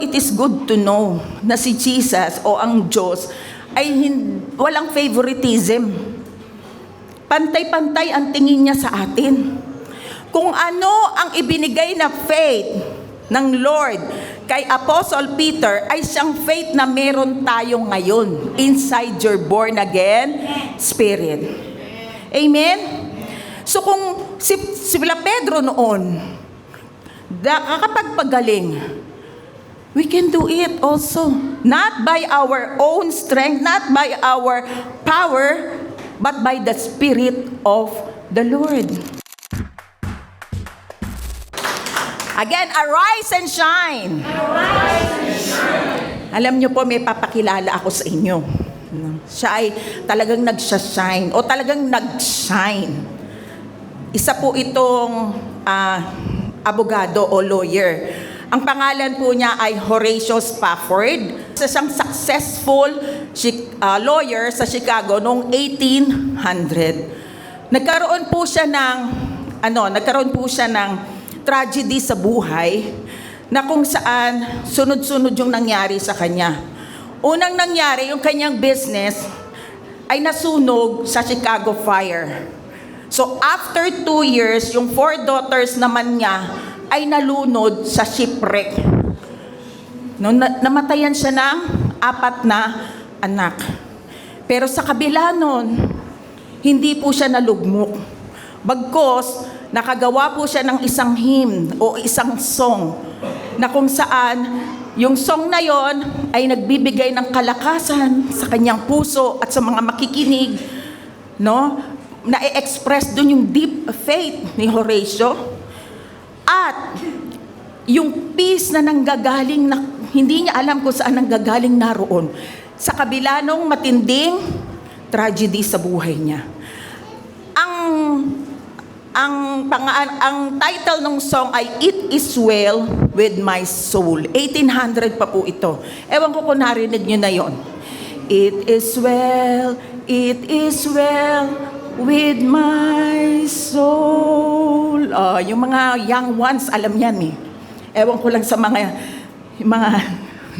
It is good to know na si Jesus o ang Diyos ay walang favoritism. Pantay-pantay ang tingin niya sa atin. Kung ano ang ibinigay na faith ng Lord kay Apostle Peter ay siyang faith na meron tayo ngayon inside your born again spirit. Amen? So kung si Pedro noon, nakakapagpagaling, we can do it also. Not by our own strength, not by our power, but by the Spirit of the Lord. Again, arise and shine. Arise and shine. Alam niyo po, may papakilala ako sa inyo. Siya ay talagang nagsha-shine o talagang nag-shine. Isa po itong abogado o lawyer. Ang pangalan po niya ay Horatio Spafford. Isa siyang successful lawyer sa Chicago noong 1800. Nagkaroon po siya ng tragedy sa buhay na kung saan sunod-sunod yung nangyari sa kanya. Unang nangyari, yung kanyang business ay nasunog sa Chicago fire. So after 2 years, yung 4 daughters naman niya ay nalunod sa shipwreck. Namatayan siya ng 4 na anak. Pero sa kabila nun, hindi po siya nalugmok. Bagkos, nakagawa po siya ng isang hymn o isang song na kung saan yung song na yon ay nagbibigay ng kalakasan sa kanyang puso at sa mga makikinig, no? Na-express doon yung deep faith ni Horatio at yung peace na nanggagaling na hindi niya alam kung saan nanggagaling naroon sa kabila ng matinding tragedy sa buhay niya. Ang title ng song ay It Is Well With My Soul. 1800 pa po ito. Ewan ko kung narinig nyo na yon. It is well with my soul. Yung mga young ones, alam yan eh. Ewan ko lang sa mga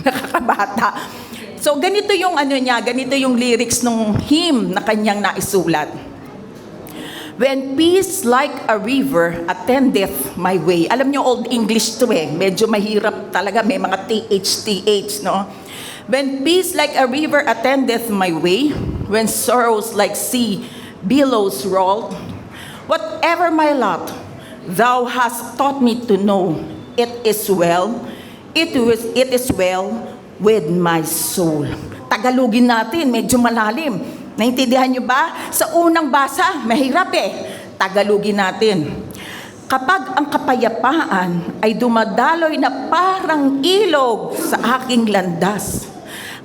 nakakabata. So ganito yung ganito yung lyrics ng hymn na kanyang naisulat. When peace like a river attendeth my way. Alam nyo, Old English to eh. Medyo mahirap talaga. May mga TH, no? When peace like a river attendeth my way, when sorrows like sea billows roll, whatever my lot, thou hast taught me to know, it is well with my soul. Tagalogin natin, medyo malalim. Naintindihan nyo ba? Sa unang basa, mahirap eh. Tagalogin natin. Kapag ang kapayapaan ay dumadaloy na parang ilog sa aking landas,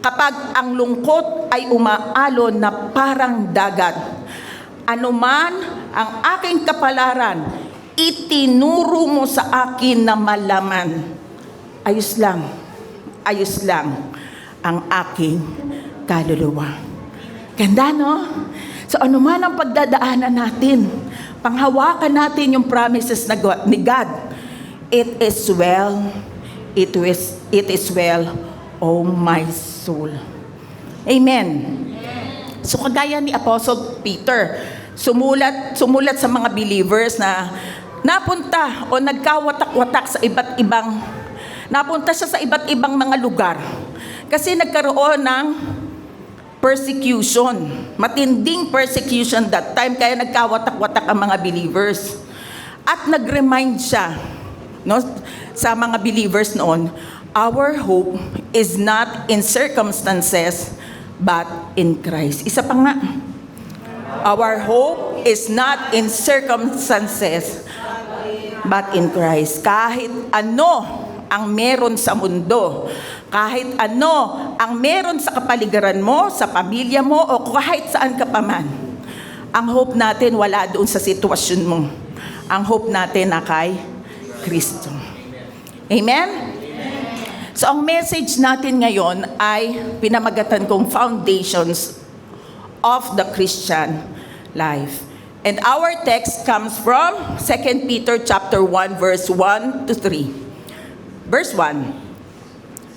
kapag ang lungkot ay umaalon na parang dagat, anuman ang aking kapalaran, itinuro mo sa akin na malaman. Ayos lang ang aking kaluluwa. Ganda, no? So anuman ang pagdadaanan natin, panghawakan natin yung promises ni God. It is well, oh my soul. Amen. So kagaya ni Apostle Peter, sumulat sa mga believers na napunta o nagkawatak-watak sa napunta siya sa iba't ibang mga lugar. Kasi nagkaroon ng persecution, matinding persecution that time, kaya nagkawatak-watak ang mga believers. At nag-remind siya, no, sa mga believers noon, our hope is not in circumstances, but in Christ. Isa pa nga, our hope is not in circumstances, but in Christ. Kahit ano ang meron sa mundo, kahit ano ang meron sa kapaligiran mo, sa pamilya mo, o kahit saan ka pa man, ang hope natin wala doon sa sitwasyon mo. Ang hope natin na kay Kristo. Amen? So ang message natin ngayon ay pinamagatan kong Foundations of the Christian Life. And our text comes from 2 Peter chapter 1 verse 1 to 3. Verse 1.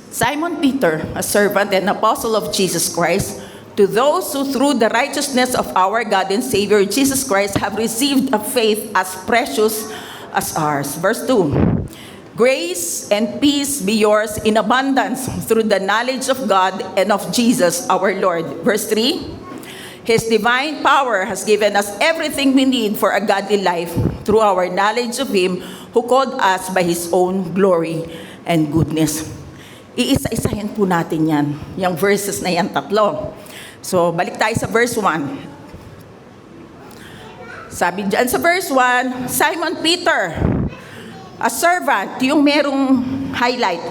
Simon Peter, a servant and apostle of Jesus Christ, to those who through the righteousness of our God and Savior Jesus Christ have received a faith as precious as ours. Verse 2. Grace and peace be yours in abundance through the knowledge of God and of Jesus our Lord. Verse 3. His divine power has given us everything we need for a godly life through our knowledge of Him who called us by His own glory and goodness. Iisa-isahin po natin yan, yung verses na yan tatlo. So, balik tayo sa verse 1. Sabi dyan sa verse 1, Simon Peter, a servant, yung merong highlight.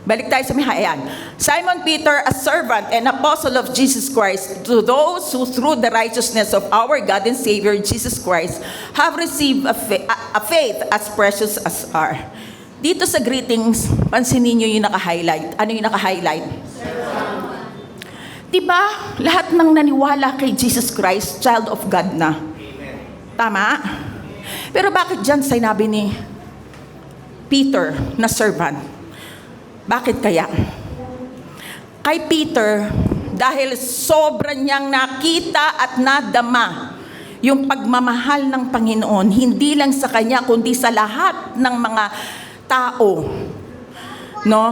Balik tayo sa ayan. Simon Peter, a servant and apostle of Jesus Christ, to those who through the righteousness of our God and Savior Jesus Christ have received a faith as precious as ours. Dito sa greetings, pansinin niyo yung naka-highlight. Ano yung naka-highlight? Diba, lahat ng naniwala kay Jesus Christ, child of God na. Tama? Pero bakit dyan sinabi ni Peter na servant? Bakit kaya? Kay Peter, dahil sobra niyang nakita at nadama yung pagmamahal ng Panginoon, hindi lang sa kanya, kundi sa lahat ng mga tao, no?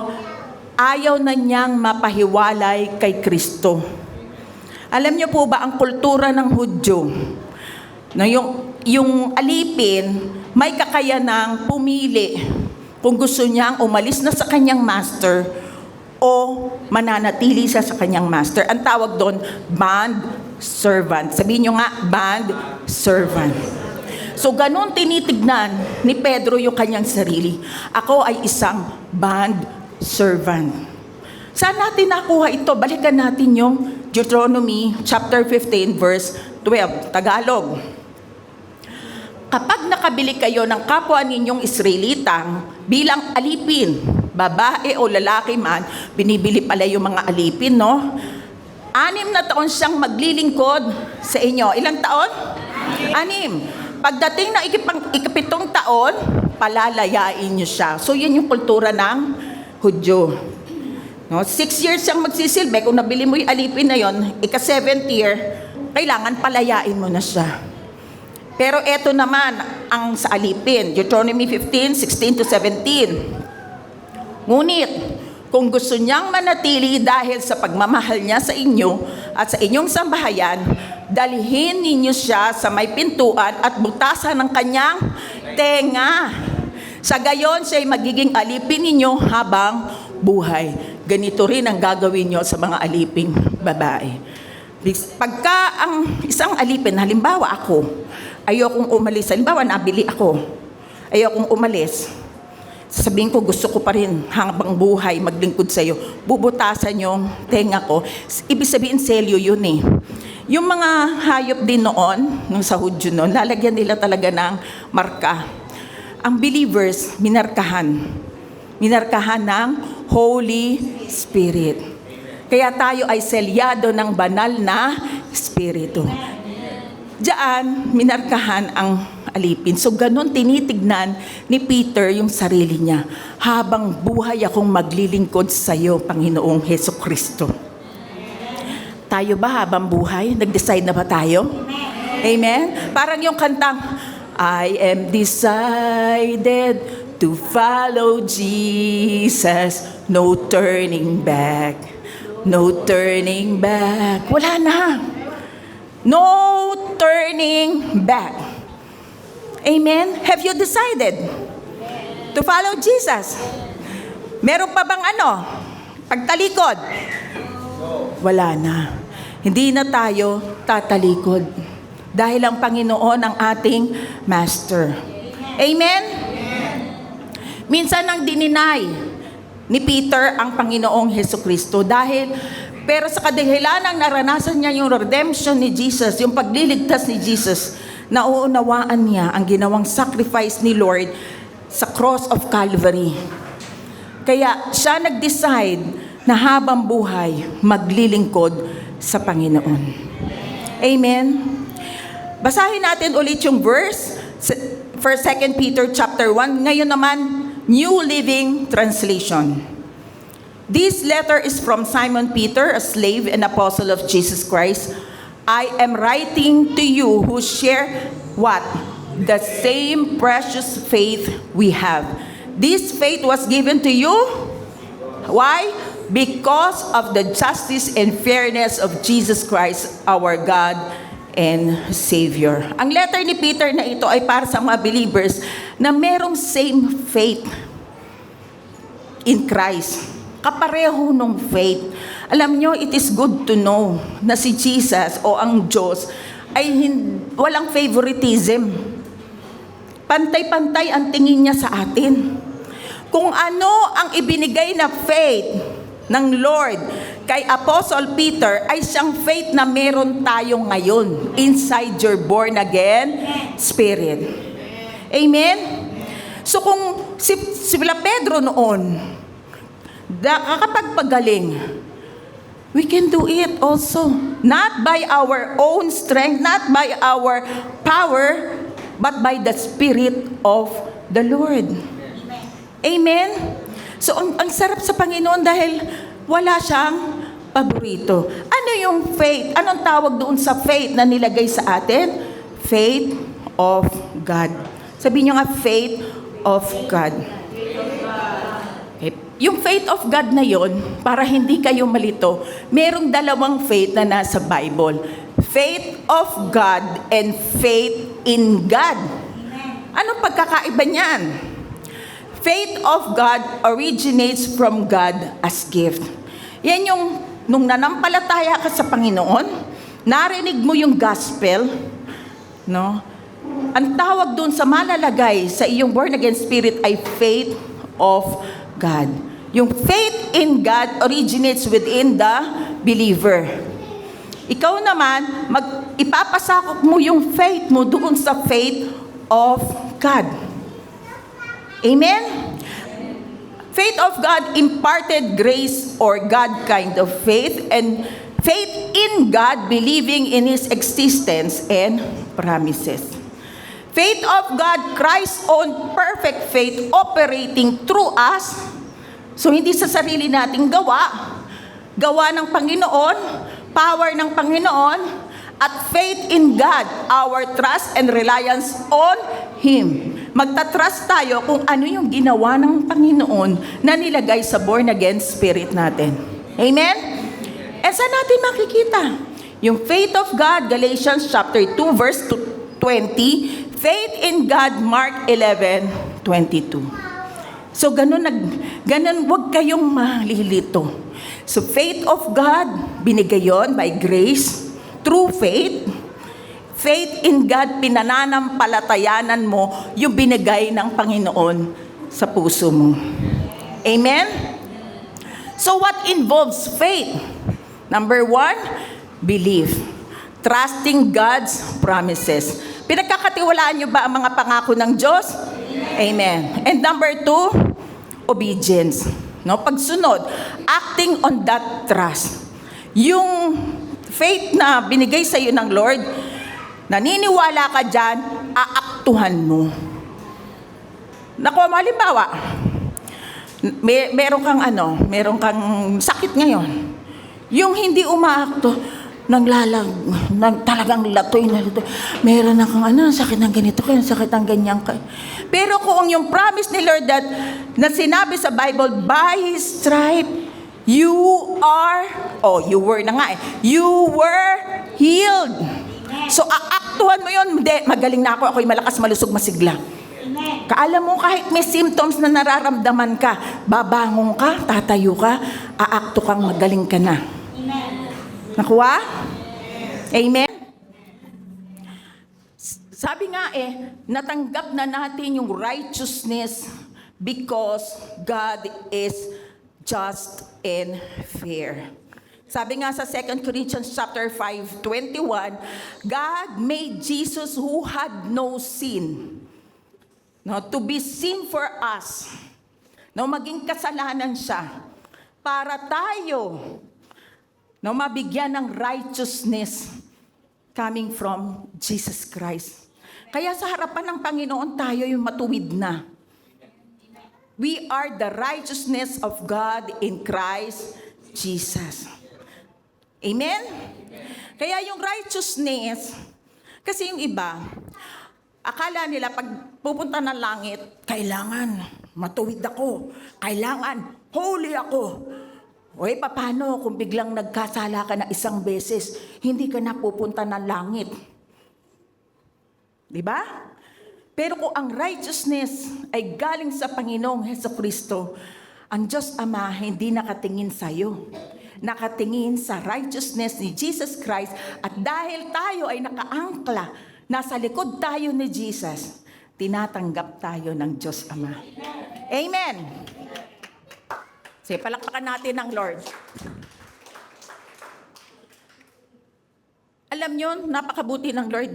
Ayaw na niyang mapahiwalay kay Kristo. Alam niyo po ba ang kultura ng Hudyo, no, yung alipin may kakayanang pumili kung gusto niyang umalis na sa kanyang master o mananatili siya sa kanyang master. Ang tawag doon, bond servant. Sabihin niyo nga, bond servant. So, ganun tinitignan ni Pedro yung kanyang sarili. Ako ay isang bond servant. Saan natin nakuha ito? Balikan natin yung Deuteronomy chapter 15 verse 12, Tagalog. Kapag nakabili kayo ng kapwa ninyong Israelitang bilang alipin, babae o lalaki man, binibili pala yung mga alipin, no? 6 na taon siyang maglilingkod sa inyo. Ilang taon? 6. Pagdating ng ikapitong taon, palalayain niyo siya. So, yun yung kultura ng Hudyo. No? 6 years siyang magsisilbi. Kung nabili mo yung alipin na yon, ika-7th year, kailangan palayain mo na siya. Pero eto naman ang sa alipin, Deuteronomy 15, 16 to 17. Ngunit, kung gusto niyang manatili dahil sa pagmamahal niya sa inyo at sa inyong sambahayan, dalhin ninyo siya sa may pintuan at butasan ng kanyang tenga. Sa gayon, siya ay magiging alipin ninyo habang buhay. Ganito rin ang gagawin nyo sa mga aliping babae. Pagka ang isang alipin, halimbawa ako, ayokong umalis. Halimbawa, nabili ako. Ayokong umalis. Sabihin ko, gusto ko pa rin habang buhay maglingkod sa'yo. Bubutasan yung tenga ko. Ibig sabihin, selyo yun eh. Yung mga hayop din noon, nung sa Hudyo noon, lalagyan nila talaga ng marka. Ang believers, minarkahan. Minarkahan ng Holy Spirit. Kaya tayo ay selyado ng banal na Espiritu. Diyan, minarkahan ang alipin. So, ganun tinitignan ni Peter yung sarili niya. Habang buhay akong maglilingkod sa iyo, Panginoong Hesukristo. Tayo ba habang buhay? Nag-decide na ba tayo? Amen? Parang yung kantang, I am decided to follow Jesus. No turning back. No turning back. Wala na. No turning back. Amen? Have you decided to follow Jesus? Meron pa bang pagtalikod? Wala na. Hindi na tayo tatalikod. Dahil ang Panginoon ang ating Master. Amen? Minsan nang dininay ni Peter ang Panginoong Hesukristo pero sa kadahilan ng naranasan niya yung redemption ni Jesus, yung pagliligtas ni Jesus, nauunawaan niya ang ginawang sacrifice ni Lord sa cross of Calvary. Kaya siya nag-decide na habang buhay, maglilingkod sa Panginoon. Amen? Basahin natin ulit yung verse, 1 Peter chapter 1. Ngayon naman, New Living Translation. This letter is from Simon Peter, a slave and apostle of Jesus Christ. I am writing to you who share what? The same precious faith we have. This faith was given to you. Why? Because of the justice and fairness of Jesus Christ, our God and Savior. Ang letter ni Peter na ito ay para sa mga believers na merong same faith in Christ. Kapareho nung faith. Alam nyo, it is good to know na si Jesus o ang Diyos ay walang favoritism. Pantay-pantay ang tingin niya sa atin. Kung ano ang ibinigay na faith ng Lord kay Apostle Peter ay siyang faith na meron tayo ngayon inside your born again spirit. Amen? So kung si Pedro noon, nakakapagpagaling, we can do it also. Not by our own strength, not by our power, but by the Spirit of the Lord. Amen? So, ang sarap sa Panginoon dahil wala siyang paborito. Ano yung faith? Anong tawag doon sa faith na nilagay sa atin? Faith of God. Sabihin nyo nga, faith of God. Okay. Yung faith of God na yon, para hindi kayo malito, merong dalawang faith na nasa Bible. Faith of God and faith in God. Anong pagkakaiba niyan? Faith of God originates from God as gift. Yan yung, nung nanampalataya ka sa Panginoon, narinig mo yung gospel, no? Ang tawag doon sa malalagay sa iyong born again spirit ay faith of God. Yung faith in God originates within the believer. Ikaw naman, ipapasakop mo yung faith mo doon sa faith of God. Amen? Faith of God imparted grace or God kind of faith, and faith in God believing in His existence and promises. Faith of God, Christ's own perfect faith operating through us. So hindi sa sarili nating gawa ng Panginoon, power ng Panginoon, at faith in God, our trust and reliance on Him. Magtatrust tayo kung ano yung ginawa ng Panginoon na nilagay sa born again spirit natin. Amen? E saan natin makikita? Yung faith of God, Galatians chapter 2 verse 20, faith in God, Mark 11:22. So ganun, wag kayong malilito. So faith of God, binigay yon by grace, through faith. Faith in God, pinananampalatayanan mo yung binigay ng Panginoon sa puso mo. Amen? So what involves faith? Number 1, belief. Trusting God's promises. Pinagkakatiwalaan nyo ba ang mga pangako ng Diyos? Amen. And number 2, obedience. No, pagsunod, acting on that trust. Yung faith na binigay sa iyo ng Lord, naniniwala ka dyan, aaktuhan mo. Naku, halimbawa, meron kang sakit ngayon. Yung hindi umaakto, talagang latoy na latoy. Meron na kang sakit ng ganito, kaya sakit ng ganyan ka. Pero kung yung promise ni Lord na sinabi sa Bible, by His stripe, you were healed. So, aaktuhan mo yun, hindi, magaling na ako, ako'y malakas, malusog, masigla. Kaalam mo, kahit may symptoms na nararamdaman ka, babangon ka, tatayo ka, aakto kang magaling ka na. Nakuha? Amen? Sabi nga natanggap na natin yung righteousness because God is just and fair. Sabi nga sa 2 Corinthians chapter 5:21, God made Jesus who had no sin, to be sin for us. Maging kasalanan siya para tayo mabigyan ng righteousness coming from Jesus Christ. Kaya sa harapan ng Panginoon tayo yung matuwid na. We are the righteousness of God in Christ Jesus. Amen? Kaya yung righteousness, kasi yung iba, akala nila pag pupunta ng langit, kailangan matuwid ako, kailangan holy ako. O paano kung biglang nagkasala ka na isang beses, hindi ka na pupunta ng langit? Di ba? Pero kung ang righteousness ay galing sa Panginoong Hesukristo, ang Diyos Ama hindi nakatingin sa iyo. Nakatingin sa righteousness ni Jesus Christ, at dahil tayo ay nakaangkla, nasa likod tayo ni Jesus, tinatanggap tayo ng Diyos Ama. Amen! Sige, palakpakan natin ang Lord. Alam nyo, napakabuti ng Lord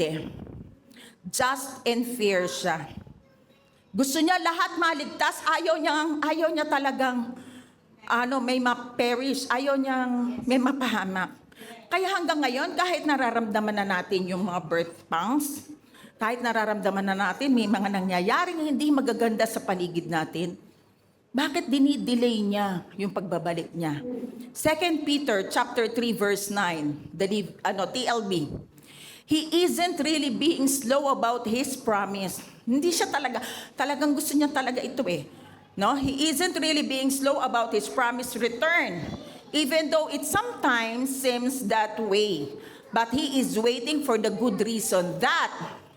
Just and fair siya. Gusto niya lahat maligtas. Ayaw niya talagang may ma-perish. Ayaw niyang may mapahamak. Kaya hanggang ngayon, kahit nararamdaman na natin yung mga birth pangs, kahit nararamdaman na natin may mga nangyayaring hindi magaganda sa paligid natin, bakit dinidelay niya yung pagbabalik niya? 2 Peter chapter 3 verse 9, TLB. He isn't really being slow about His promise. Hindi siya talagang gusto niya talaga ito No? He isn't really being slow about His promise return, even though it sometimes seems that way. But He is waiting for the good reason that,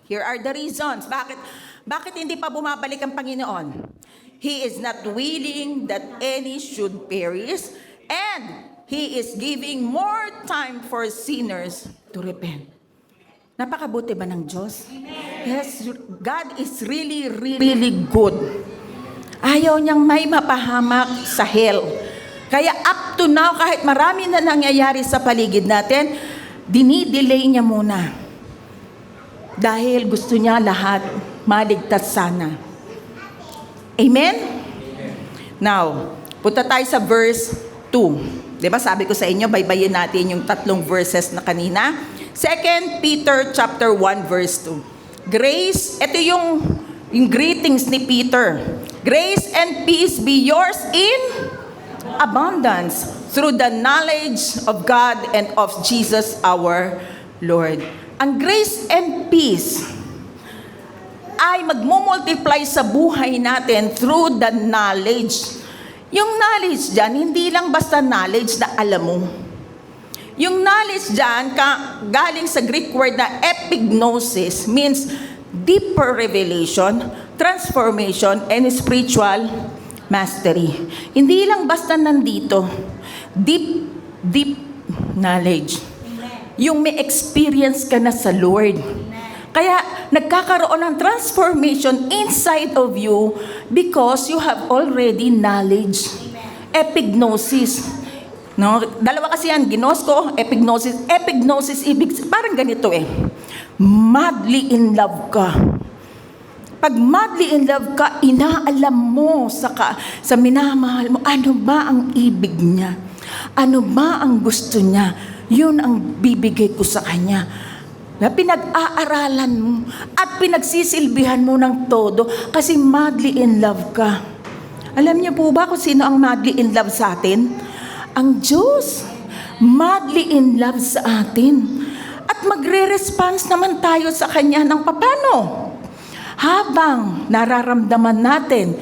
here are the reasons. Bakit hindi pa bumabalik ang Panginoon? He is not willing that any should perish, and He is giving more time for sinners to repent. Napakabuti ba ng Diyos? Yes, God is really, really good. Ayaw niyang may mapahamak sa hell. Kaya up to now, kahit marami na nangyayari sa paligid natin, dinidelay niya muna. Dahil gusto niya lahat maligtas sana. Amen? Now, punta tayo sa verse 2. Diba sabi ko sa inyo, baybayin natin yung 3 verses na kanina. 2 Peter chapter 1 verse 2. Grace, ito yung greetings ni Peter. Grace and peace be yours in abundance through the knowledge of God and of Jesus our Lord. Ang grace and peace ay magmumultiply sa buhay natin through the knowledge. Yung knowledge dyan, hindi lang basta knowledge na alam mo. Yung knowledge dyan, galing sa Greek word na epignosis, means deeper revelation, transformation, and spiritual mastery. Hindi lang basta nandito. Deep knowledge. Yung may experience ka na sa Lord. Kaya nagkakaroon ng transformation inside of you because you have already knowledge. Epignosis. No? Dalawa kasi yan, ginosko, epignosis. Epignosis, parang ganito madly in love ka. Pag madly in love ka, inaalam mo sa minamahal mo, ano ba ang ibig niya? Ano ba ang gusto niya? Yun ang bibigay ko sa kanya. Na pinag-aaralan mo at pinagsisilbihan mo ng todo kasi madly in love ka. Alam niyo po ba kung sino ang madly in love sa atin? Ang Diyos. Madly in love sa atin. At magre-response naman tayo sa Kanya ng papano? Habang nararamdaman natin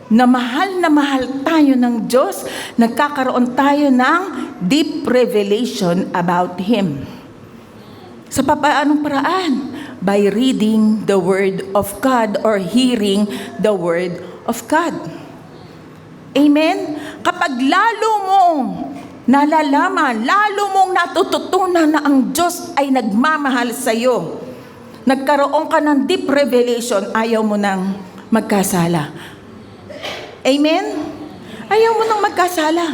na mahal tayo ng Diyos, nagkakaroon tayo ng deep revelation about Him. Sa papaanong paraan? By reading the Word of God or hearing the Word of God. Amen? Kapag lalo mong nalalaman, lalo mong natututunan na ang Diyos ay nagmamahal sa iyo, nagkaroon ka ng deep revelation, ayaw mo nang magkasala. Amen? Ayaw mo nang magkasala.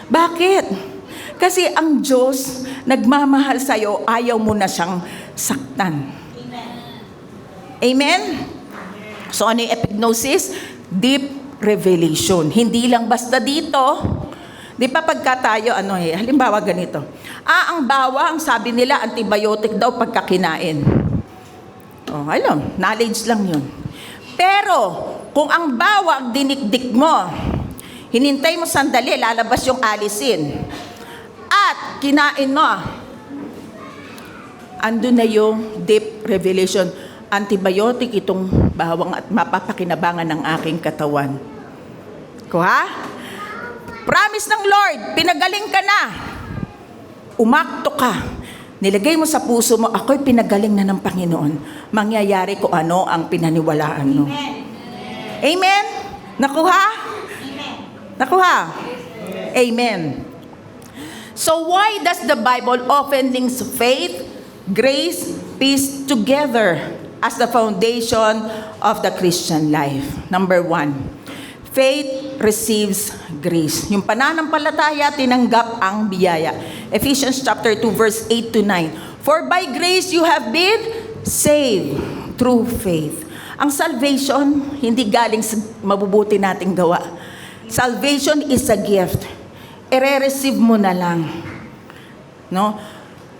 Bakit? Kasi ang Diyos, nagmamahal sa iyo, ayaw mo na siyang saktan. Amen? So ano yung epignosis? Deep revelation. Hindi lang basta dito. Di ba pagka tayo, halimbawa ganito. Ang bawang, sabi nila, antibiotic daw pagka kinain. Knowledge lang yun. Pero, kung ang bawang dinikdik mo, hinintay mo sandali, lalabas yung alisin. At kinain mo, andun na yung deep revelation. Antibiotic itong bawang at mapapakinabangan ng aking katawan. Kuha? Promise ng Lord, pinagaling ka na. Umakto ka. Nilagay mo sa puso mo, ako'y pinagaling na ng Panginoon. Mangyayari ko ano ang pinaniwalaan mo. Amen? Nakuha? Nakuha? Amen. So why does the Bible often links faith, grace, peace together as the foundation of the Christian life? Number 1, faith receives grace. Yung pananampalataya, tinanggap ang biyaya. Ephesians chapter 2, verse 8 to 9. For by grace you have been saved through faith. Ang salvation, hindi galing sa mabubuti nating gawa. Salvation is a gift. Ire-receive mo na lang. No?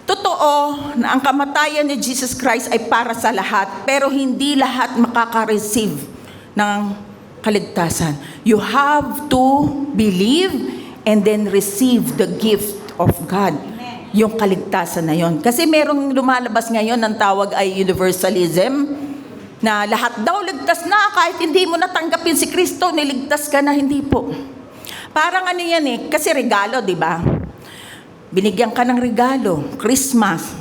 Totoo na ang kamatayan ni Jesus Christ ay para sa lahat, pero hindi lahat makaka-receive ng kaligtasan. You have to believe and then receive the gift of God. Yung kaligtasan na yon. Kasi merong lumalabas ngayon ng tawag ay universalism, na lahat daw ligtas na, kahit hindi mo natanggapin si Kristo, niligtas ka na. Hindi po. Parang ano yan eh, kasi regalo, di ba? Binigyan ka ng regalo, Christmas.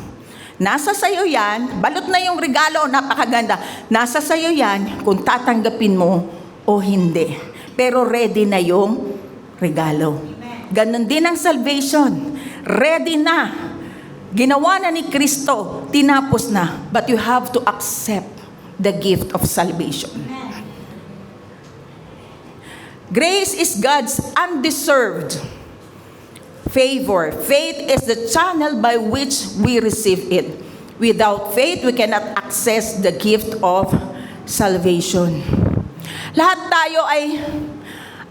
Nasa sayo yan, balot na yung regalo, napakaganda. Nasa sayo yan kung tatanggapin mo o hindi. Pero ready na yung regalo. Ganon din ang salvation. Ready na. Ginawa na ni Kristo, tinapos na. But you have to accept the gift of salvation. Grace is God's undeserved favor. Faith is the channel by which we receive it. Without faith, we cannot access the gift of salvation. Lahat tayo ay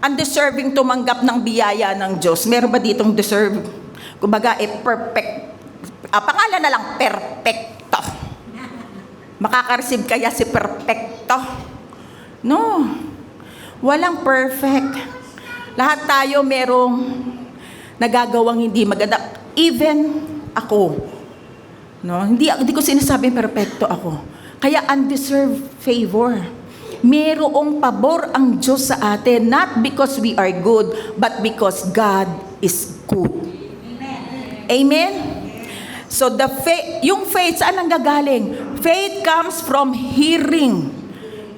undeserving tumanggap ng biyaya ng Diyos. Meron ba ditong deserve? Kumbaga, perfect. Pangalan na lang, perfecto. Makaka-receive kaya si perfecto? No. Walang perfect. Lahat tayo merong nagagawang hindi maganda. Even ako. No? Hindi ko sinasabing perfecto ako. Kaya undeserved favor. Merong pabor ang Diyos sa atin, not because we are good, but because God is good. Amen? Amen? So yung faith, saan ang gagaling? Faith comes from hearing.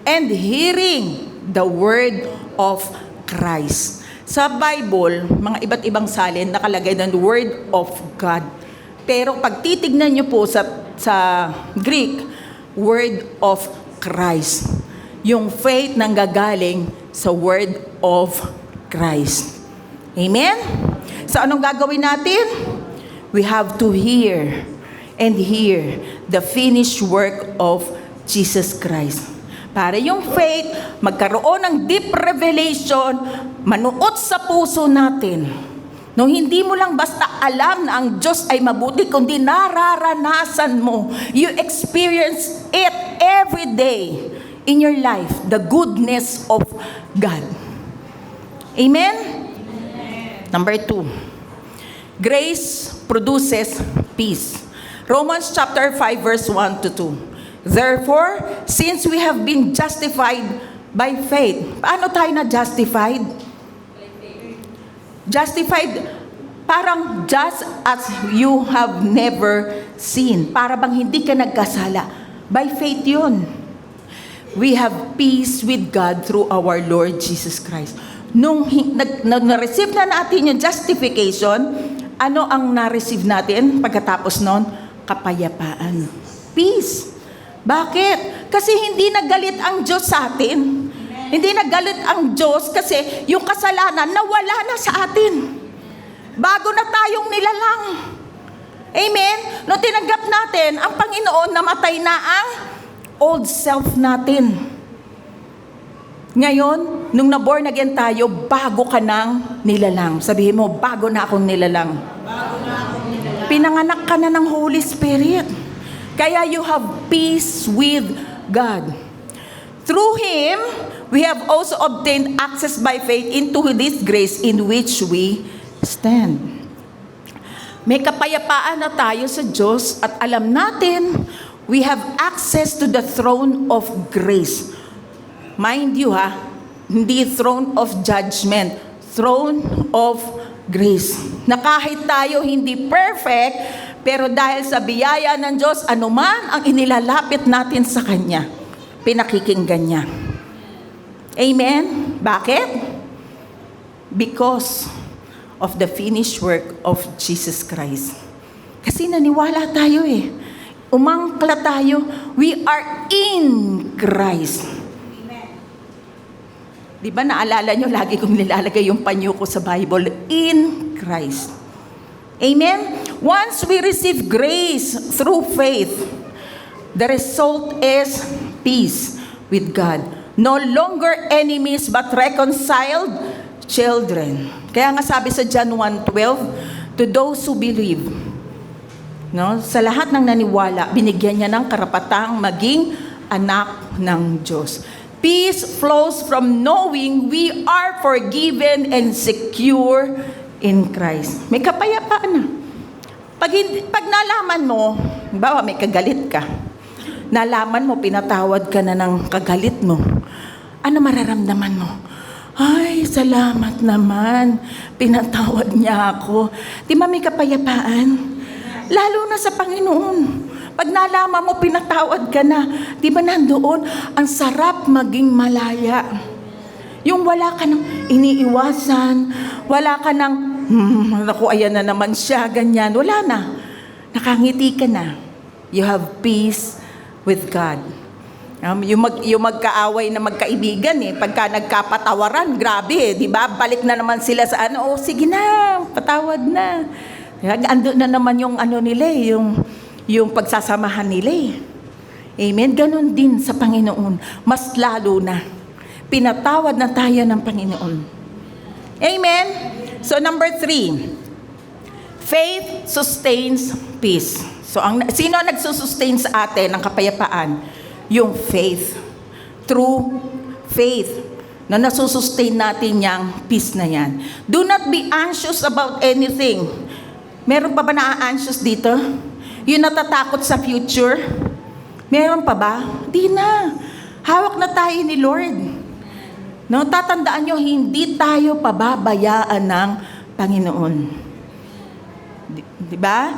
And hearing the word of Christ. Sa Bible, mga iba't ibang salin, nakalagay ng word of God. Pero pag titignan nyo po sa Greek, word of Christ. Yung faith nang gagaling sa word of Christ. Amen? So anong gagawin natin? We have to hear and hear the finished work of Jesus Christ. Para yung faith, magkaroon ng deep revelation, manuot sa puso natin. No, hindi mo lang basta alam na ang Diyos ay mabuti, kundi nararanasan mo. You experience it every day in your life, the goodness of God. Amen? Number 2. Grace produces peace. Romans chapter 5 verse 1 to 2. Therefore, since we have been justified by faith. Paano tayo na-justified? Justified, parang just as you have never seen. Para bang hindi ka nagkasala. By faith yun. We have peace with God through our Lord Jesus Christ. Nung na-receive na natin yung justification, ano ang na-receive natin pagkatapos nun? Kapayapaan. Peace. Bakit? Kasi hindi nagalit ang Diyos sa atin. Hindi nagalit ang Diyos kasi yung kasalanan nawala na sa atin. Bago na tayong nilalang. Amen? Nung tinanggap natin, ang Panginoon, namatay na ang old self natin. Ngayon, nung na-born again tayo, bago ka nang nilalang. Sabihin mo, bago na akong nilalang. Pinanganak ka na ng Holy Spirit. Kaya you have peace with God. Through Him, we have also obtained access by faith into this grace in which we stand. May kapayapaan na tayo sa Diyos at alam natin, we have access to the throne of grace. Mind you hindi throne of judgment, throne of grace. Na kahit tayo hindi perfect, pero dahil sa biyaya ng Diyos, anuman ang inilalapit natin sa Kanya, pinakikinggan niya. Amen? Bakit? Because of the finished work of Jesus Christ. Kasi naniwala tayo umangkla tayo, we are in Christ. Di ba naalala nyo, lagi kong nilalagay yung panyo ko sa Bible, in Christ. Amen? Once we receive grace through faith, the result is peace with God. No longer enemies but reconciled children. Kaya nga sabi sa John 1:12, to those who believe, sa lahat ng naniwala, binigyan niya ng karapatang maging anak ng Diyos. Peace flows from knowing we are forgiven and secure in Christ. May kapayapaan na. Pag nalaman mo, bawa may kagalit ka, nalaman mo, pinatawad ka na ng kagalit mo, ano mararamdaman mo? Ay, salamat naman, pinatawad niya ako. Di ba may kapayapaan? Lalo na sa Panginoon. Pag nalaman mo, pinatawad ka na, di ba nandoon, ang sarap maging malaya. Yung wala ka nang iniiwasan, wala ka nang, naku, ayan na naman siya, ganyan. Wala na. Nakangiti ka na. You have peace with God. Yung magkaaway na magkaibigan pagka nagkapatawaran, grabe di ba? Balik na naman sila sa sige na, patawad na. Ando na naman yung nila yung pagsasamahan nila Amen? Ganon din sa Panginoon. Mas lalo na. Pinatawad na tayo ng Panginoon. Amen? So number 3, faith sustains peace. So sino nagsusustain sa atin ng kapayapaan? Yung faith. Through faith na nasusustain natin yung peace na yan. Do not be anxious about anything. Meron pa ba na-anxious dito? Yung natatakot sa future? Meron pa ba? Di na. Hawak na tayo ni Lord. Tatandaan nyo, hindi tayo pababayaan ng Panginoon. Di ba?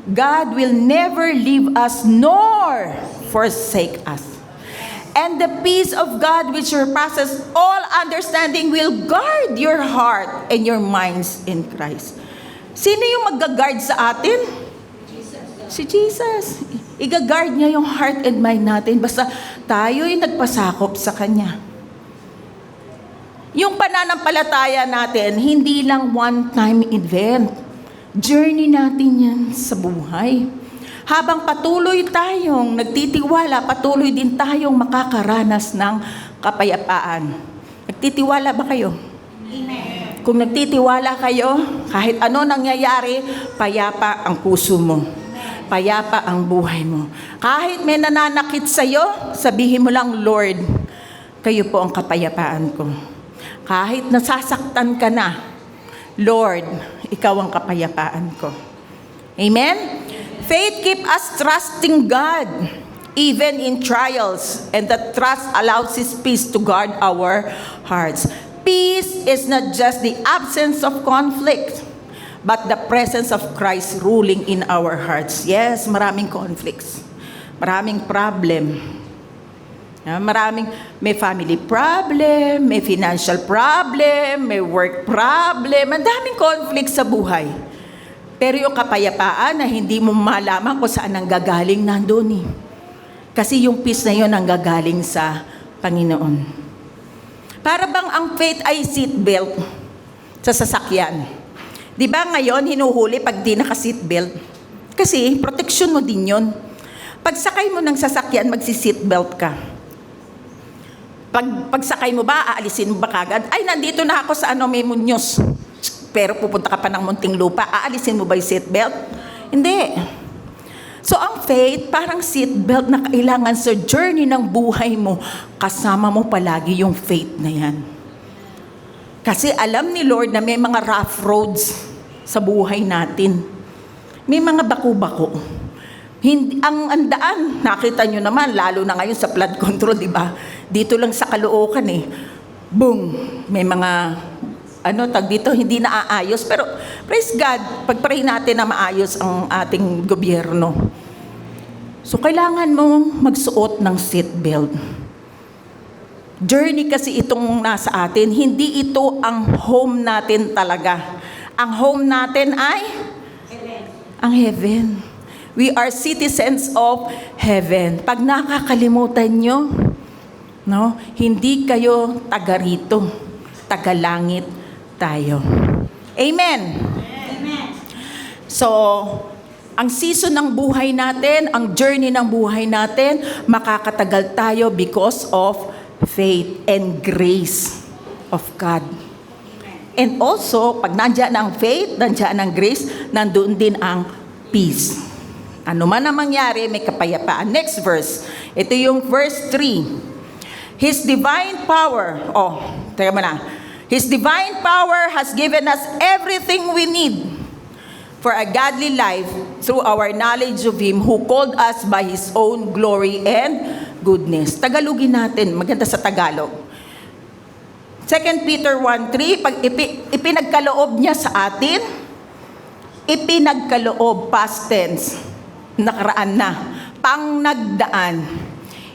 God will never leave us nor forsake us. And the peace of God which surpasses all understanding will guard your heart and your minds in Christ. Sino yung mag-guard sa atin? Si Jesus. I-guard niya yung heart and mind natin basta tayo yung nagpasakop sa Kanya. Yung pananampalataya natin, hindi lang one-time event. Journey natin yan sa buhay. Habang patuloy tayong nagtitiwala, patuloy din tayong makakaranas ng kapayapaan. Nagtitiwala ba kayo? Amen. Kung nagtitiwala kayo, kahit ano nangyayari, payapa ang puso mo. Payapa ang buhay mo. Kahit may nananakit sa'yo, sabihin mo lang, Lord, kayo po ang kapayapaan ko. Kahit nasasaktan ka na, Lord, ikaw ang kapayapaan ko. Amen? Faith keeps us trusting God, even in trials, and that trust allows His peace to guard our hearts. Peace is not just the absence of conflict, but the presence of Christ ruling in our hearts. Yes, maraming conflicts. Maraming problem. May family problem, may financial problem, may work problem. Ang daming conflict sa buhay. Pero yung kapayapaan na hindi mo malaman kung saan ang gagaling, nandun Kasi yung peace na yun ang gagaling sa Panginoon. Para bang ang faith ay seatbelt sa sasakyan. Di ba ngayon, hinuhuli pag di naka-seatbelt? Kasi, proteksyon mo din yun. Pag sakay mo ng sasakyan, magsi-seatbelt ka. Pag sakay mo ba, aalisin mo ba kagad? Ay, nandito na ako sa may Muñoz. Pero pupunta ka pa ng Muntinlupa, aalisin mo ba yung seatbelt? Hindi. So ang faith, parang seatbelt na kailangan sa journey ng buhay mo. Kasama mo palagi yung faith na yan. Kasi alam ni Lord na may mga rough roads sa buhay natin. May mga bako-bako. Hindi, ang andaan, nakita nyo naman, lalo na ngayon sa flood control, di ba? Dito lang sa Caloocan boom, may mga, dito, hindi naaayos. Pero, praise God, pag-pray natin na maayos ang ating gobyerno. So, kailangan mong magsuot ng seatbelt. Journey kasi itong nasa atin, hindi ito ang home natin talaga. Ang home natin ay? Heaven. Ang heaven. We are citizens of heaven. Pag nakakalimutan nyo, hindi kayo taga rito. Taga langit tayo. Amen. Amen. So, ang season ng buhay natin, ang journey ng buhay natin, makakatagal tayo because of faith and grace of God. And also, pag nandiyan ang faith, nandiyan ang grace, nandoon din ang peace. Ano man ang mangyari, may kapayapaan. Next verse. Ito yung verse 3. His divine power. Teka mo na. His divine power has given us everything we need for a godly life through our knowledge of Him who called us by His own glory and goodness. Tagalogin natin. Maganda sa Tagalog. 2 Peter 1:3, pag ipinagkaloob niya sa atin, ipinagkaloob, past tense, nakaraan na, pang nagdaan.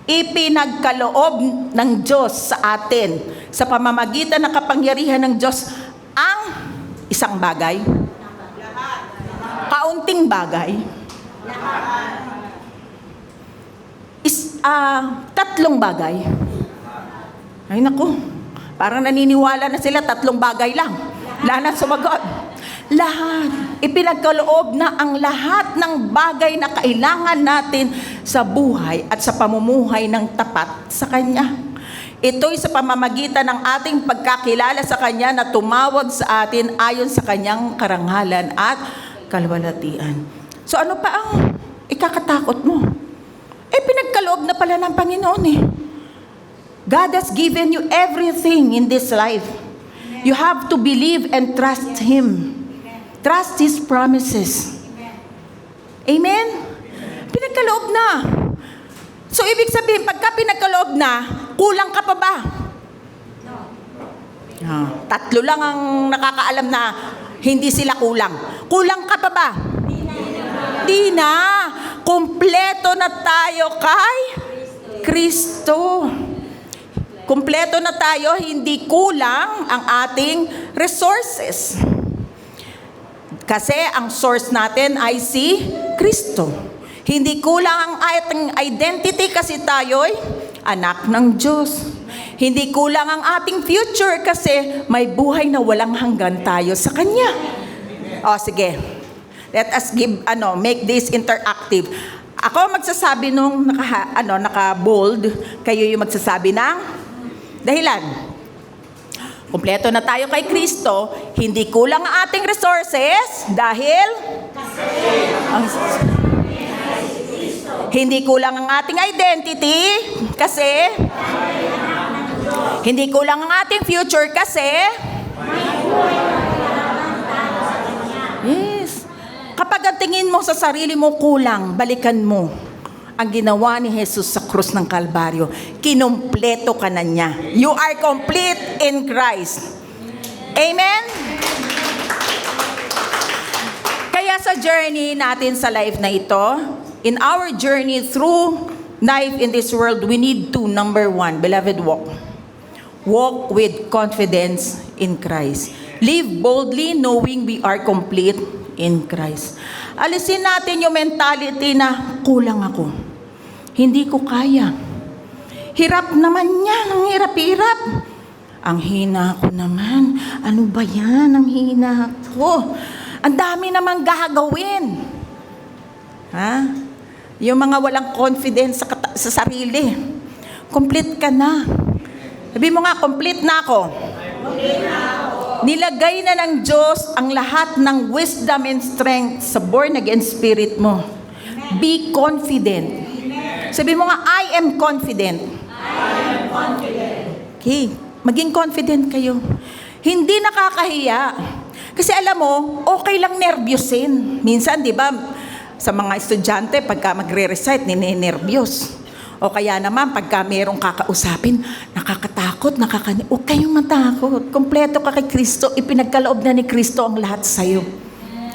Ipinagkaloob ng Diyos sa atin sa pamamagitan ng kapangyarihan ng Diyos ang isang bagay. Kaunting bagay. Tatlong bagay. Ay naku, parang naniniwala na sila 3 bagay lang. Wala na sumagot. Lahat. Ipinagkaloob na ang lahat ng bagay na kailangan natin sa buhay at sa pamumuhay ng tapat sa Kanya. Ito'y sa pamamagitan ng ating pagkakilala sa Kanya na tumawag sa atin ayon sa Kanyang karangalan at kalwalhatian. So ano pa ang ikakatakot mo? Pinagkaloob na pala ng Panginoon God has given you everything in this life. You have to believe and trust Him. Trust His promises. Amen? Pinagkaloob na. So, ibig sabihin, pagka pinagkaloob na, kulang ka pa ba? No. 3 lang ang nakakaalam na hindi sila kulang. Kulang ka pa ba? Di na. Kumpleto na tayo kay Kristo. Kumpleto na tayo, hindi kulang ang ating resources. Kasi ang source natin ay si Kristo. Hindi kulang ang ating identity kasi tayo'y anak ng Diyos. Hindi kulang ang ating future kasi may buhay na walang hanggan tayo sa Kanya. Sige. Let us make this interactive. Ako magsasabi nung naka-bold, kayo yung magsasabi ng dahilan. Kumpleto na tayo kay Kristo, hindi kulang ang ating resources dahil hindi kulang ang ating identity kasi hindi kulang ang ating future kasi yes. Kapag ang tingin mo sa sarili mo kulang, balikan mo ang ginawa ni Jesus sa krus ng Kalbaryo. Kinumpleto ka na niya. You are complete in Christ. Amen? Kaya sa journey natin sa life na ito, in our journey through life in this world, we need to, number 1, beloved, walk. Walk with confidence in Christ. Live boldly knowing we are complete in Christ. Alisin natin yung mentality na kulang ako. Hindi ko kaya. Hirap naman yan. Ang hirap-hirap. Ang hina ko naman. Ano ba yan? Ang hina ko. Ang dami naman gagawin. Yung mga walang confidence sa sarili. Complete ka na. Sabi mo nga, complete na ako. Complete na ako. Nilagay na ng Diyos ang lahat ng wisdom and strength sa born-again spirit mo. Be confident. Sabi mo nga, I am confident. Okay, maging confident kayo. Hindi nakakahiya. Kasi alam mo, okay lang nervyusin. Minsan, di ba, sa mga estudyante, pagka magre-recite, ninenervyos. O kaya naman, pagka merong kakausapin, nakakatakot, huwag kayong matakot. Kompleto ka kay Kristo, ipinagkaloob na ni Kristo ang lahat sa'yo.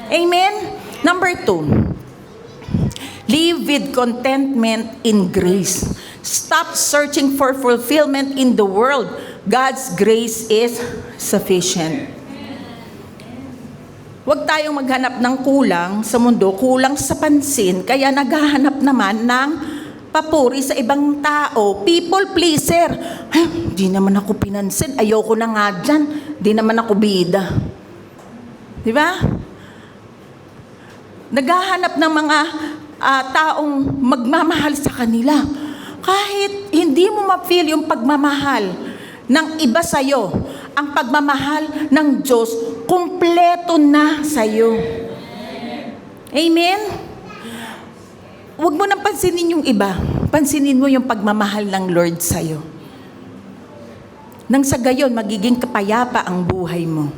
Amen? Number 2, live with contentment in grace. Stop searching for fulfillment in the world. God's grace is sufficient. Huwag tayong maghanap ng kulang sa mundo, kulang sa pansin, kaya naghahanap naman ng papuri sa ibang tao. People pleaser. Ay, di naman ako pinansin. Ayoko na nga dyan. Di naman ako bida. Di ba? Naghahanap ng mga taong magmamahal sa kanila. Kahit hindi mo ma-feel yung pagmamahal ng iba sa'yo, ang pagmamahal ng Diyos, kumpleto na sa'yo. Amen? Huwag mo nang pansinin yung iba. Pansinin mo yung pagmamahal ng Lord sa'yo. Nang sa gayon, magiging kapayapa ang buhay mo.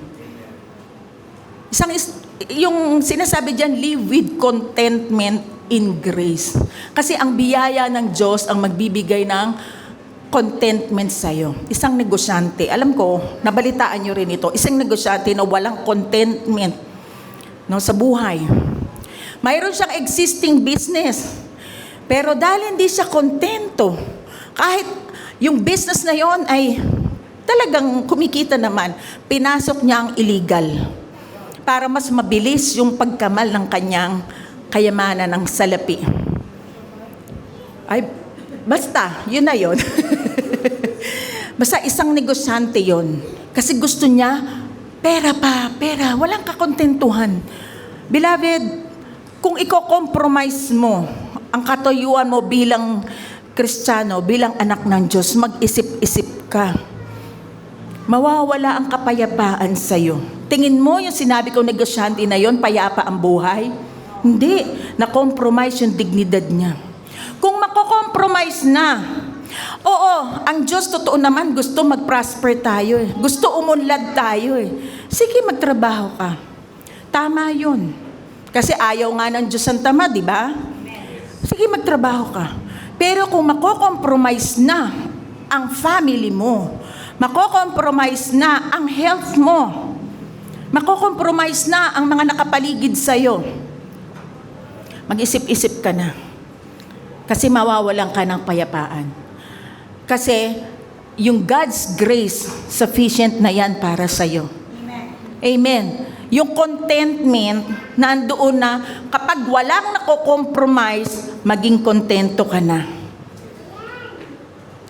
Yung sinasabi dyan, live with contentment in grace. Kasi ang biyaya ng Diyos ang magbibigay ng contentment sa'yo. Isang negosyante, alam ko, nabalitaan nyo rin ito, isang negosyante na walang contentment sa buhay. Mayroon siyang existing business, pero dahil hindi siya kontento, kahit yung business na yon ay talagang kumikita naman, pinasok niya ang illegal para mas mabilis yung pagkamal ng kanyang kayamanan ng salapi. Ay, basta, yun na yun. Basta isang negosyante yun. Kasi gusto niya, pera, walang kakontentuhan. Beloved, kung i-compromise mo ang katuyuan mo bilang Kristiyano, bilang anak ng Diyos, mag-isip-isip ka. Mawawala ang kapayapaan sa'yo. Tingin mo yung sinabi kong negosyante na yun, payapa ang buhay? Hindi. Na-compromise yung dignidad niya. Kung mako-compromise na, oo, ang Diyos totoo naman gusto mag-prosper tayo eh. Gusto umunlad tayo eh. Sige, magtrabaho ka. Tama yun. Kasi ayaw nga ng Diyos ang tamad, di ba? Sige, magtrabaho ka. Pero kung mako-compromise na ang family mo, mako-compromise na ang health mo, mako-compromise na ang mga nakapaligid sa'yo, mag-isip-isip ka na. Kasi mawawalan ka ng payapaan. Kasi yung God's grace, sufficient na yan para sa'yo. Amen. Amen. Yung contentment, nandoon na kapag walang nako-compromise, maging kontento ka na.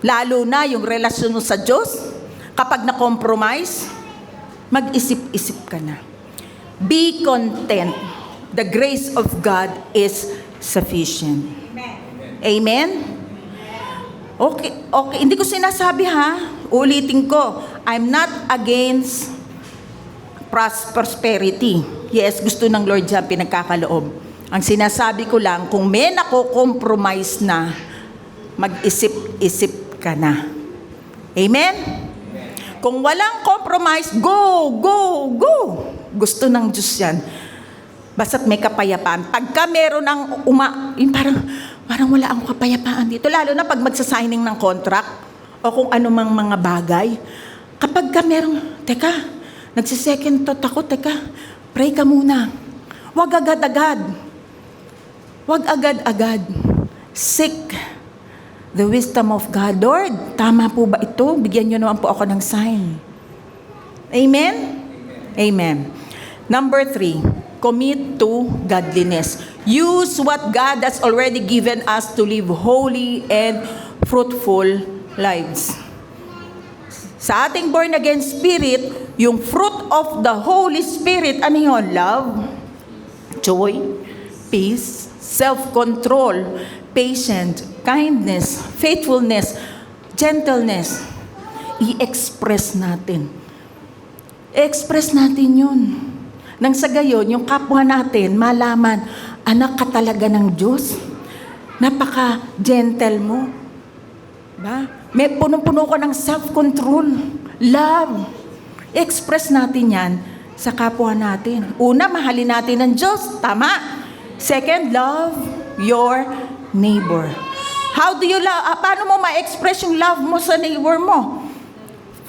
Lalo na yung relasyon mo sa Diyos, kapag na-compromise, mag-isip-isip ka na. Be content. The grace of God is sufficient. Amen? Okay. Hindi ko sinasabi ulitin ko, I'm not against prosperity. Yes, gusto ng Lord dyan, pinagkakaloob. Ang sinasabi ko lang, kung may nako-compromise na, mag-isip-isip ka na. Amen? Kung walang compromise, go! Gusto ng Diyos yan. Basta't may kapayapaan. Pagka meron ng yung parang wala akong kapayapaan dito. Lalo na pag magsasigning ng contract o kung ano mang mga bagay. Kapag ka merong, nagsisecond thought ako, pray ka muna. Huwag agad-agad. Seek the wisdom of God. Lord, tama po ba ito? Bigyan niyo naman po ako ng sign. Amen? Amen. Number 3, commit to godliness. Use what God has already given us to live holy and fruitful lives. Sa ating born again spirit, yung fruit of the Holy Spirit, ano yun? Love, joy, peace, self-control, patience, kindness, faithfulness, gentleness. I-express natin. I-express natin yun. Nang sa gayon, yung kapwa natin malaman, Anak ka talaga ng Diyos. Napaka-gentle mo. Ba? May punong-puno ko ng self-control. Love. Express natin yan sa kapwa natin. Una, mahalin natin ang Diyos. Tama. Second, love your neighbor. How do you love? Paano mo ma-express yung love mo sa neighbor mo?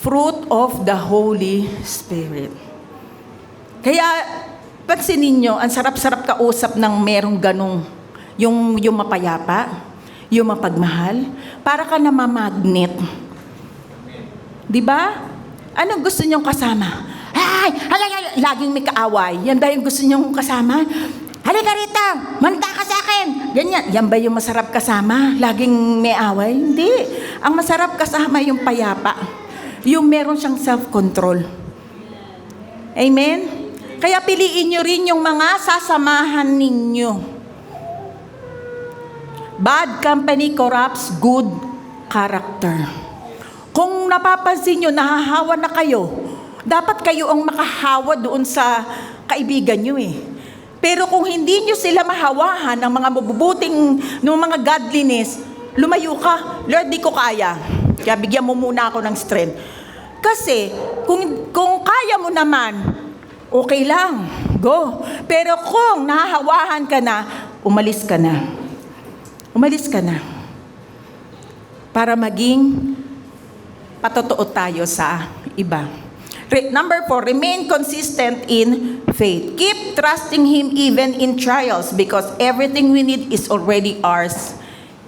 Fruit of the Holy Spirit. Kaya, pansinin nyo, ang sarap-sarap kausap ng merong ganong, yung mapayapa, yung mapagmahal, para ka namamagnet. Diba? Anong gusto nyong kasama? Ay, laging may kaaway. Yan ba yung gusto nyong kasama? Halika rito, manta ka sa akin. Ganyan. Yan ba yung masarap kasama? Laging may away? Hindi. Ang masarap kasama yung payapa. Yung meron siyang self-control. Amen? Kaya piliin nyo rin yung mga sasamahan ninyo. Bad company corrupts good character. Kung napapansin nyo, nahahawa na kayo, dapat kayo ang makahawa doon sa kaibigan nyo eh. Pero kung hindi nyo sila mahawahan ng mga mabubuting, ng mga godliness, lumayo ka. Lord, di ko kaya. Kaya bigyan mo muna ako ng strength. Kasi, kung kaya mo naman, okay lang, go. Pero kung nahahawahan ka na, umalis ka na. Umalis ka na. Para maging patotoo tayo sa iba. Number 4, remain consistent in faith. Keep trusting Him even in trials because everything we need is already ours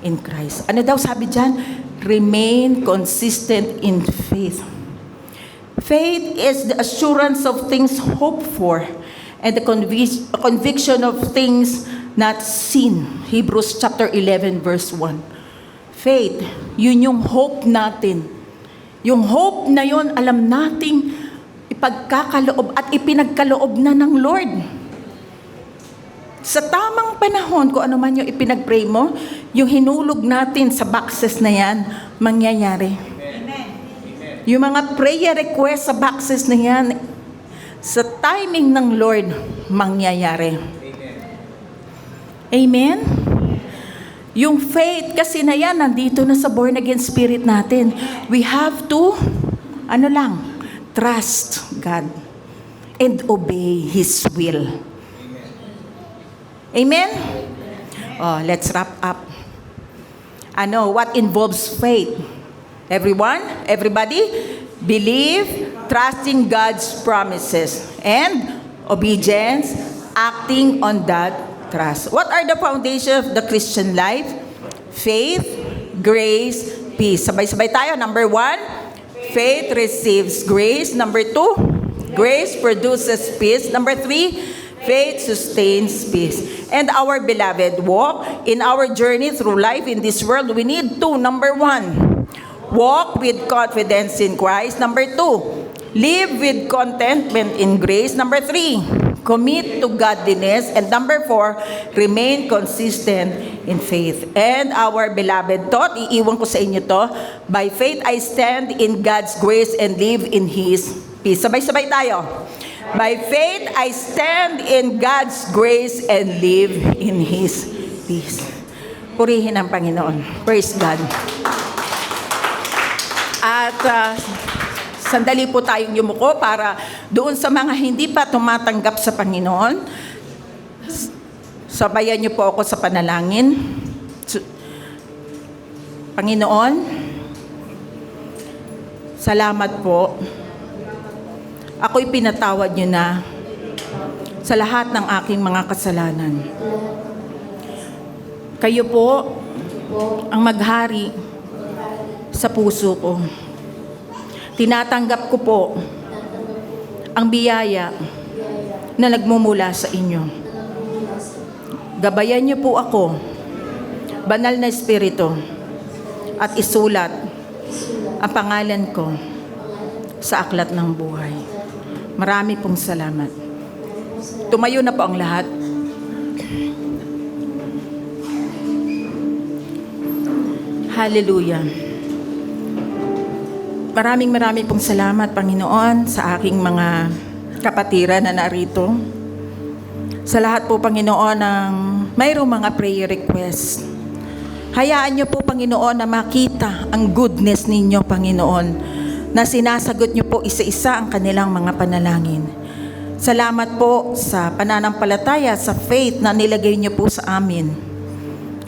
in Christ. Ano daw sabi dyan? Remain consistent in faith. Faith is the assurance of things hoped for and the conviction of things not seen. Hebrews chapter 11 verse 1. Faith, yun yung hope natin. Yung hope na yun, alam nating ipagkakaloob at ipinagkaloob na ng Lord. Sa tamang panahon, kung ano man yung ipinag-pray mo, yung hinulog natin sa boxes na yan, mangyayari. Amen. Yung mga prayer request sa boxes na yan, sa timing ng Lord, mangyayari. Amen? Yung faith kasi na yan, nandito na sa born again spirit natin. We have to, trust God and obey His will. Amen? Oh, let's wrap up. What involves faith? Everybody? Believe, trusting God's promises, and obedience, acting on that trust. What are the foundation of the Christian life? Faith, grace, peace. Sabay-sabay tayo. Number 1, faith receives grace. Number 2, grace produces peace. Number 3, faith sustains peace. And our beloved, walk in our journey through life in this world. We need to. Number 1, walk with confidence in Christ. Number 2, live with contentment in grace. Number 3, commit to godliness. And number 4, remain consistent in faith. And our beloved thought, iiwan ko sa inyo to, by faith I stand in God's grace and live in His peace. Sabay-sabay tayo. By faith I stand in God's grace and live in His peace. Purihin ang Panginoon. Praise God. At sandali po tayong yumuko para doon sa mga hindi pa tumatanggap sa Panginoon. Sabayan niyo po ako sa panalangin. Panginoon, salamat po. Ako'y pinatawad niyo na sa lahat ng aking mga kasalanan. Kayo po ang maghari sa puso ko. Tinatanggap ko po ang biyaya na nagmumula sa inyo. Gabayan niyo po ako, banal na Espiritu, at isulat ang pangalan ko sa aklat ng buhay. Marami pong salamat. Tumayo na po ang lahat. Hallelujah. Maraming pong salamat, Panginoon, sa aking mga kapatiran na narito. Sa lahat po, Panginoon, ng mayroong mga prayer requests. Hayaan niyo po, Panginoon, na makita ang goodness ninyo, Panginoon, na sinasagot niyo po isa-isa ang kanilang mga panalangin. Salamat po sa pananampalataya, sa faith na nilagay niyo po sa amin.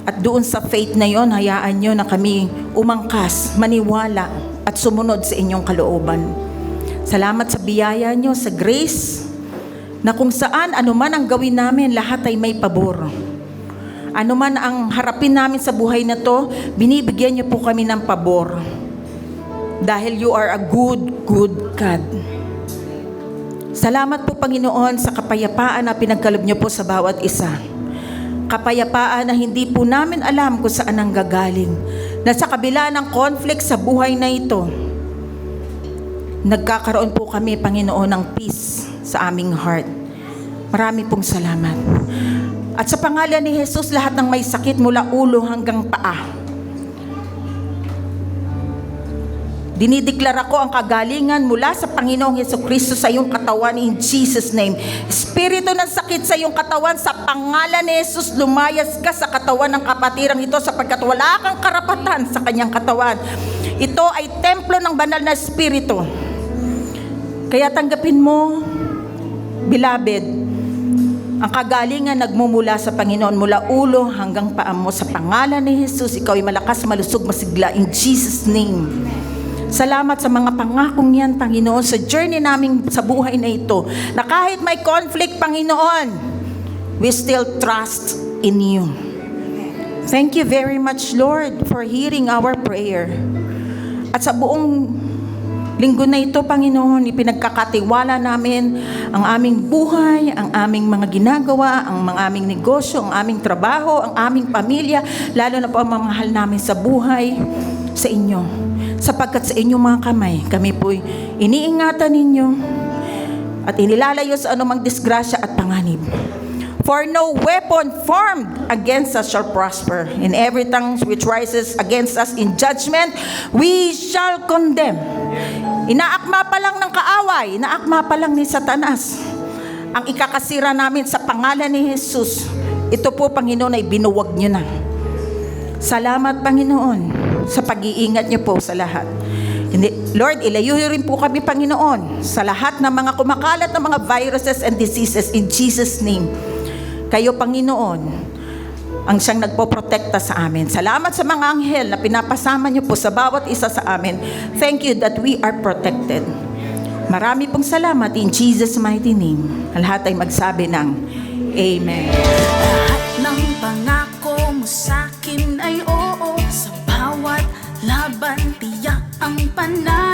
At doon sa faith na yon, hayaan niyo na kami umangkas, maniwala, at sumunod sa inyong kalooban. Salamat sa biyaya niyo, sa grace, na kung saan anuman ang gawin namin, lahat ay may pabor. Anuman ang harapin namin sa buhay na to, binibigyan niyo po kami ng pabor. Dahil you are a good, good God. Salamat po, Panginoon, sa kapayapaan na pinagkaloob niyo po sa bawat isa. Kapayapaan na hindi po namin alam kung saan ang gagaling. Na sa kabila ng conflict sa buhay na ito, nagkakaroon po kami, Panginoon, ng peace sa aming heart. Marami pong salamat. At sa pangalan ni Jesus, lahat ng may sakit mula ulo hanggang paa, dinideklara ko ang kagalingan mula sa Panginoong Jesucristo sa iyong katawan in Jesus' name. Espiritu ng sakit sa iyong katawan, sa pangalan ni Jesus, lumayas ka sa katawan ng kapatirang ito sapagkat wala kang karapatan sa kanyang katawan. Ito ay templo ng banal na Espiritu. Kaya tanggapin mo, beloved, ang kagalingan nagmumula sa Panginoon mula ulo hanggang paa mo. Sa pangalan ni Jesus, ikaw ay malakas, malusog, masigla in Jesus' name. Salamat sa mga pangakong yan, Panginoon, sa journey namin sa buhay na ito, na kahit may conflict, Panginoon, we still trust in you. Thank you very much, Lord, for hearing our prayer. At sa buong linggo na ito, Panginoon, ipinagkakatiwala namin ang aming buhay, ang aming mga ginagawa, ang mga aming negosyo, ang aming trabaho, ang aming pamilya, lalo na po ang mamahal namin sa buhay sa inyo. Sapagkat sa inyong mga kamay, kami po'y iniingatan ninyo at inilalayo sa anumang disgrasya at panganib. For no weapon formed against us shall prosper. In every tongue which rises against us in judgment, we shall condemn. Inaakma pa lang ng kaaway, inaakma pa lang ni Satanas ang ikakasira namin sa pangalan ni Jesus. Ito po, Panginoon, ay binuwag nyo na. Salamat, Panginoon, sa pag-iingat nyo po sa lahat. Lord, ilayo rin po kami, Panginoon, sa lahat ng mga kumakalat ng mga viruses and diseases in Jesus' name. Kayo, Panginoon, ang siyang nagpoprotekta sa amin. Salamat sa mga anghel na pinapasama niyo po sa bawat isa sa amin. Thank you that we are protected. Marami pong salamat in Jesus' mighty name. Lahat ay magsabi ng Amen. Lahat ng pangako mo sa'kin ay oo. Sa bawat laban, tiyak ang panalo.